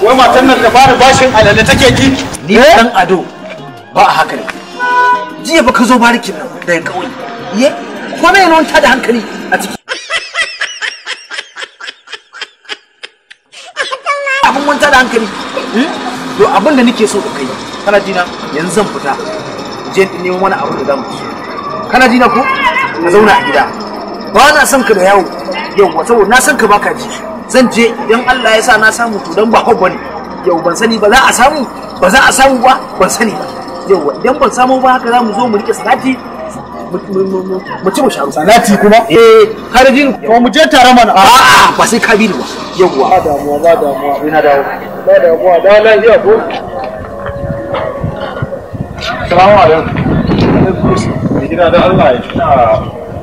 wai matan nan da bani bashin alale take ki ni dan ado ba haka ne jiya baka zo barikin nan da kawai ye ko me non ta da hankali a ciki abun wanta da hankali to abin da nake so da kai kana jina yanzu zan fita je in nemo wani abu da zamu ci kana jina ko ka zauna a gida ba na son ka da yawo yau saboda na san ka baka ji zan je idan Allah ya sa na samu to dan ba hobba ne yau ban sani ba za a samu ba za a samu ba ban sani ba yau idan ban samu ba haka zamu zo mu rike salati mu ci mu sharu salati kuma har jin to mu je tare mana a'a ba sai ka bi ni ba yauwa ba damuwa ina dawo ba damuwa da lafiya ko assalamu alaikum mai gida da Allah ya ina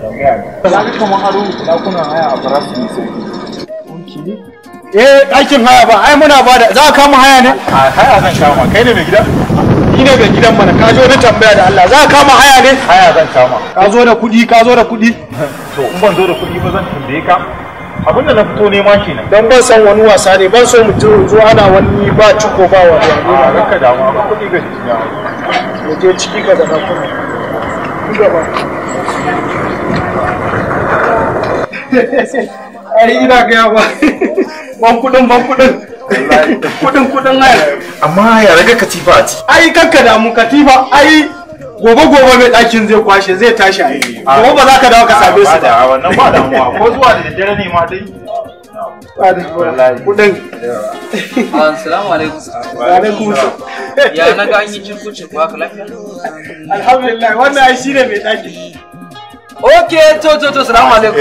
tambaya ne kamar aro dakunan haya a farashi sai ɗakin haya ba ai muna ba da za ka kama haya ne haya zan kama kai ne mai gida ni ne mai gidan mana ka zo da tambaya da Allah za ka kama haya ne haya zan kama ka zo da kuɗi to in ban zo da kuɗi ba zan tambaye ka abin da na fito nema kenan dan ban san wani wasa ne ban so mutum zo ana wani ba ciko ba wani a ranka damuwa ba kuɗi ga jiya mu je ciki ka da na kuma gaba ai ina ga ba ban kudin haya amma ya raga katifa a ci ai kanka da mu katifa ai gobe mai ɗakin zai kwashe zai tashi a yi gobe ba za ka dawo ka same su ba wannan ba damuwa ko zuwa da daddare ne ma dai kudin assalamu alaikum wa alaikum ya naga an yi cirkucin ba ka lafiya alhamdulillah wannan ai shine mai ɗaki Okay, to, salamu alaikum.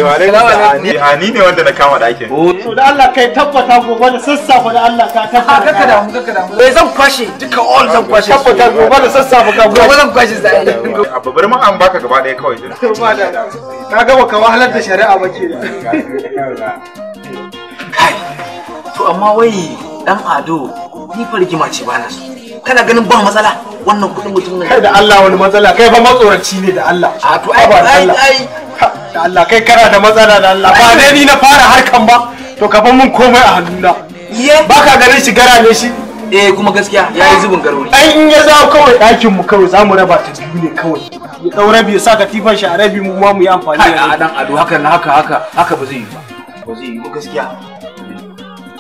Ni ne wanda na kama ɗakin. To da Allah kai tabbata gobe da sassafe da Allah ka tabbata. Kaka da mu. Zan kwashe duka all zan kwashe. Tabbata gobe da sassafe ka gobe zan kwashe sai. Abba bari ma an baka gaba ɗaya kawai. Ba da. Ka ga baka wahalar da shari'a ba ke. To amma wai dan ado ni fa rigima ce ba na so. Kana ganin ba matsala wannan kudin mutum ne kai da Allah wani matsala kai fa matsoraci ne da Allah a to ai da Allah kai kana da matsala da Allah ba dai ni na fara harkan ba to ka fa mun komai a hannuna baka ganin shi gara ne shi kuma gaskiya yayi zubin garo ne ai in ya zawo kawai ɗakin mu kawai zamu raba ta biyu ne kawai ya dau rabi ya saka tifan shi a rabi mu ma mu yi amfani da dan ado haka ba zai yi ba zai yi ba gaskiya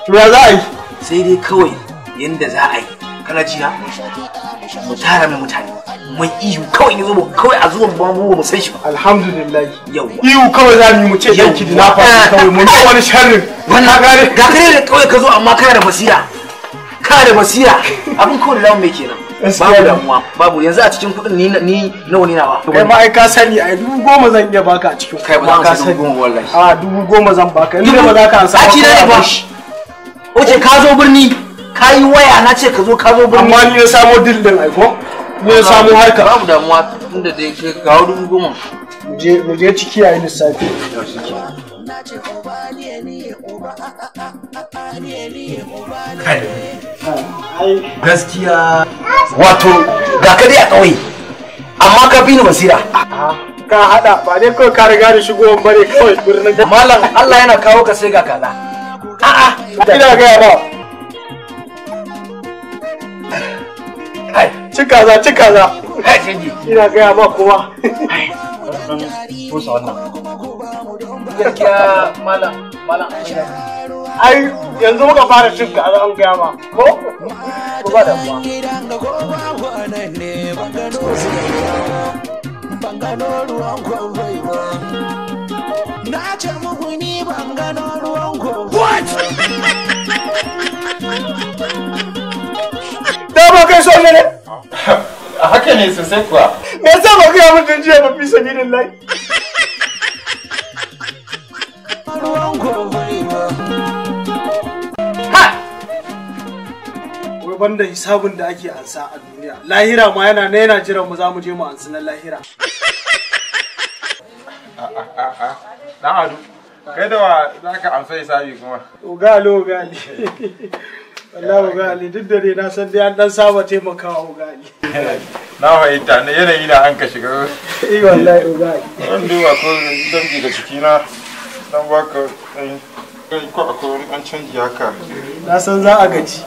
to ya za a yi sai dai kawai yanda za a yi kana ji na mu tara mai mutane mai ihu kawai ne zo kawai a zuwan ba mu san shi ba alhamdulillah yawa ihu kawai za mu ce dan kidnapper kawai mun ga wani sharri wannan gare ga kare da kawai ka zo amma kana da basira abin kawai da mai kenan babu damuwa babu yanzu a cikin kudin ni nawa ne nawa kai ma ai ka sani ai 10,000 zan iya baka a cikin kai ba ka sani 10,000 wallahi a 10,000 zan baka ni da ba za ka ansa ba ci da ba oke ka zo birni kayi waya na ce ka zo birni amma ni na samo dil din aiko ni na samo harka babu damuwa tunda dai ke kawo 10,000 mu je ciki yayin lissafi gaskiya wato ga ka dai a ƙauye amma ka fi ni basira ka hada ba dai kawai ka riga da shigowar bare kawai birnin malam Allah yana kawo ka sai ga kaza ina ga ba ci kaza ina gaya ma kuma gaskiya malam ai yanzu muka fara cin kaza an gaya ma ko ba da ba na ce muku ni ban gano ruwan ba kai so ne haka ne sosai kuwa me yasa ba kai mutun jiya ba fi sabilillahi wai banda hisabun da ake ansa a duniya lahira ma yana jiran mu za mu je mu ansa na lahira dan adu kai da zaka amsa hisabi kuma ogali wallahi ogali duk da dai na san dai an dan saba taimakawa ogali na fahimta ne yanayi da an ka shiga wallahi ogali an duba ko dan daga ciki na dan baka ko akwai an canji haka. Na san za a gaji.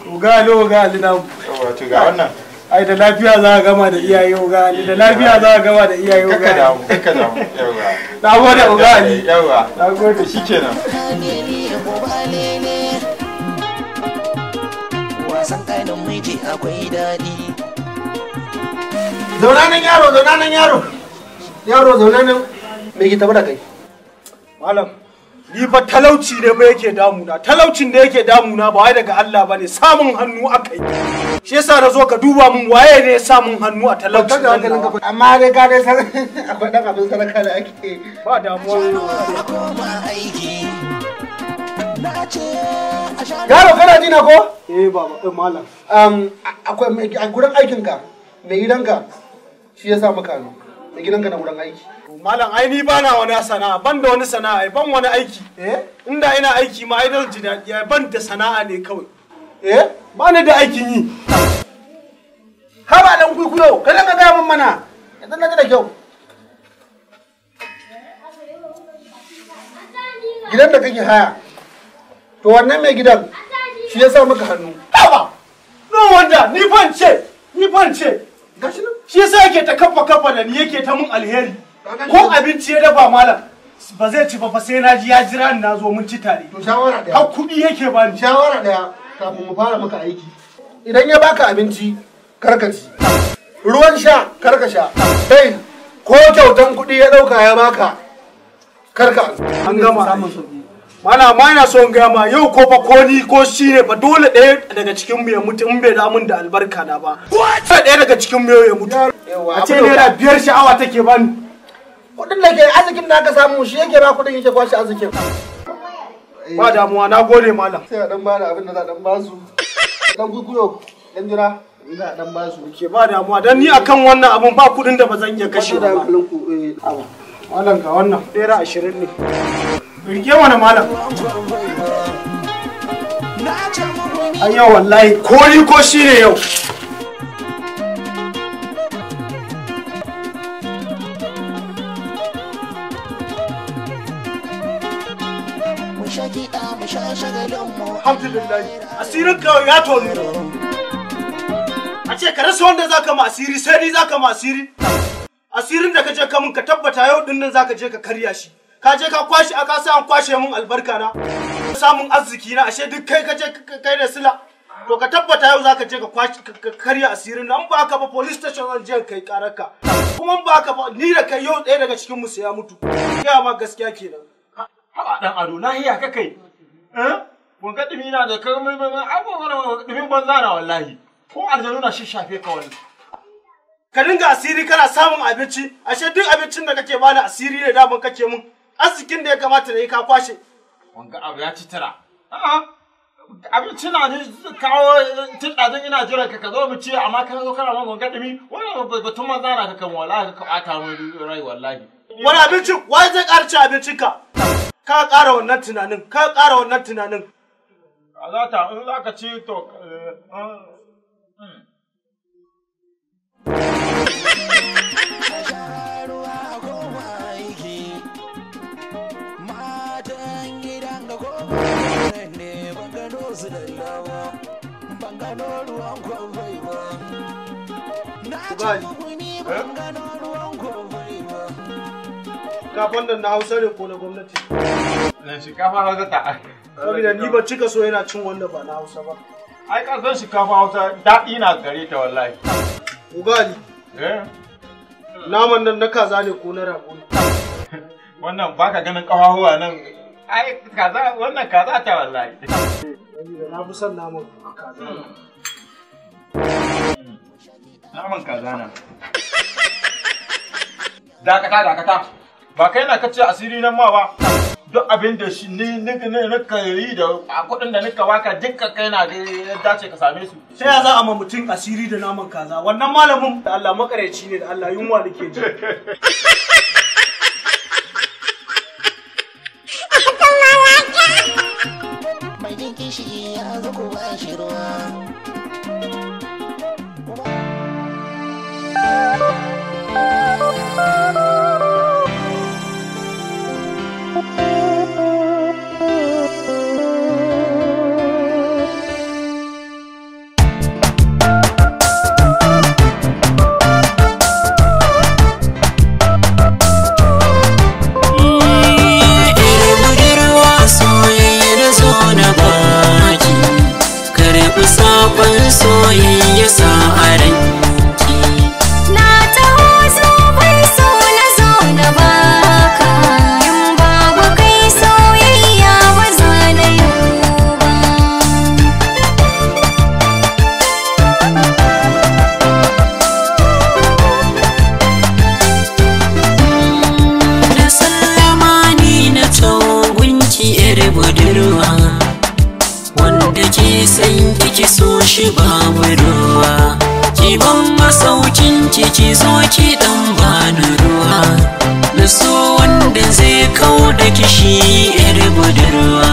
Ugali na. Wato ga wannan. Ai da lafiya za a gama da iyaye ugali, da lafiya za a gama da iyaye ugali. Kaka damu, yawa. Na gode ugali. Yawa. Na gode. Shikenan. Wasan kanin miji akwai daɗi. Zauna nan yaro, zauna nan yaro. Yaro zauna nan. Me ke taɓa da kai? Malam, ni fa talauci ne ba yake damuna. Talaucin da yake damuna ba wai daga Allah bane, samun hannu akai. Shi yasa na zo ka duba mun waye ne ya samun hannu a talaucin nan. Amma dai ka dai san akwai dan abin sadaka da ake. Ba damuwa. Yaro kana ji na ko? Baba, malam. Akwai a gurin aikinka, mai gidanka shi ya sa maka hannu. Mai gidanka na gurin aiki. Malam ai ni bana wani sana'a, ban da wani sana'a, ban wani aiki. Inda ina aiki ma ai dan ji daɗi, ban da sana'a ne kawai. Ba ni da aikin yi. Haba dan kuikuyo, ka dinga gaya min mana. Idan na ji da kyau. Gidan da kake haya. To wannan mai gidan shi ya sa maka hannu. Haba! No wonder, ni ban ce. Gashi nan. Shi yasa yake ta kafa da ni yake ta mun alheri. Ko abinci ya dafa malam ba zai ci ba fa sai na ji ya jira ni na zo mun ci tare. To shawara daya. Har kuɗi yake bani. Shawara daya kafin mu fara maka aiki. Idan ya baka abinci karka ci. Ruwan sha karka sha. Kai ko kyautan kuɗi ya ɗauka ya baka karka. An gama samun sauki. Malam ma ina so in ga ma yau ko fa ko ni ko shi ne fa dole ɗaya daga cikin mu ya mutu in bai da mun da albarka na ba. Ɗaya daga cikin mu ya mutu. A ce naira 5 sha'awa take bani. Kudin da ke arzikin da aka samu shi yake ba kudin yake kwashe arzikin. Ba damuwa, na gode malam. Sai a dan bada abin da za dan basu. Dan kukuyo, dan jira, za dan basu. Ke ba damuwa dan ni akan wannan abun ba kudin da ba zan iya kashe ba. Malam ga wannan naira 20 ne. Rike mana malam. Ayya wallahi ko ni ko shi ne yau. Alhamdulillah, asirin kawai ya tonu. A ce ka rasa wanda zaka ma asiri sai ni zaka ma asiri. Asirin da ka je ka mun ka tabbata yau din nan zaka je ka karya shi. Ka je ka kwashi aka sa an kwashe mun albarka na. Samun arziki na ashe duk kai ka je kai da sila. To ka tabbata yau zaka je ka kwashi ka karya asirin nan ba haka ba police station zan je kai karaka. Kuma ba haka ba ni da kai yau ɗaya daga cikin mu sai ya mutu. Kiya ma gaskiya kenan. Haba dan ado lahiya ka kai. Mun ga dumi na da kai mai abubuwan dumin banza na wallahi. Ko aljanu na shafe ka wallahi. Ka dinga asiri kana samun abinci, ashe duk abincin da kake bani asiri ne daman kake mun. Arzikin da ya kamata da yi ka kwashe. Wanga abu ya ci tara. Abinci na ne kawo tun ɗazun ina jiran ka zo mu ci amma ka zo kana mun wanga dumi wannan batun manza na ka kan wallahi ka ɓata mun rai wallahi. Wani abincin wai zai ƙara cin abincinka? Ka ƙara wannan tunanin, ka ƙara wannan tunanin. Za ta in za ka ci to Shinkafan nan na Hausa ne ko na gwamnati? Na shinkafa Hausa ta. Saboda ni ba cika so yana cin wanda ba na Hausa ba. Ai ka san shinkafa Hausa daɗi na gare ta wallahi. Ugali. Naman nan na kaza ne ko na rago ne? Wannan baka ganin ƙafafuwa nan. Ai kaza wannan kaza ta wallahi. Na fi son naman kaza. Naman kaza na. Dakata. Ba kai na kace asiri nan ma ba. Duk abin da shi ni nika yi da kuɗin da nika baka dukkan kai na dace ka same su. Sai ya za a ma mutum asiri da naman kaza. Wannan malamin da Allah makareci ne da Allah yunwa nake ji. Mai jin kishi ya zo ko ba shi ruwa. Thank you. san kiki so shi babu ruwa, ki ban masaukin ki zo ki dan bani ruwa, na so wanda zai kau da kishi yar budurwa.